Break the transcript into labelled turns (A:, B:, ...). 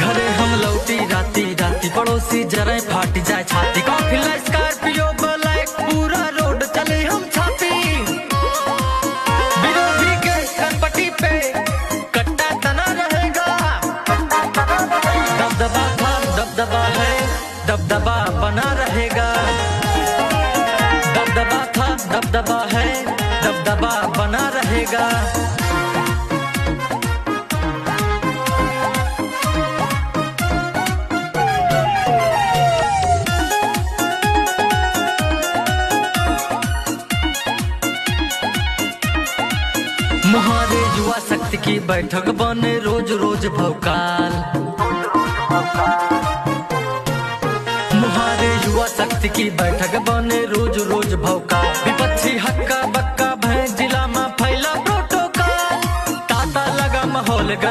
A: घरे हम लौटी राती राती पड़ोसी जरे फाट जाए छाती काफिला स्कॉर्पियो ब्लैक पूरा रोड चले हम छापी विरोधी के कनपट्टी पे कट्टा तना रहेगा दबदबा था दबदबा है दबदबा बना रहेगा दबदबा था दबदबा है दबदबा बना रहेगा। मुहारे युवा शक्ति की बैठक बने रोज रोज भौकाल मुहारे युवा शक्ति की बैठक बने रोज रोज भौकाल विपक्षी हक्का बक्का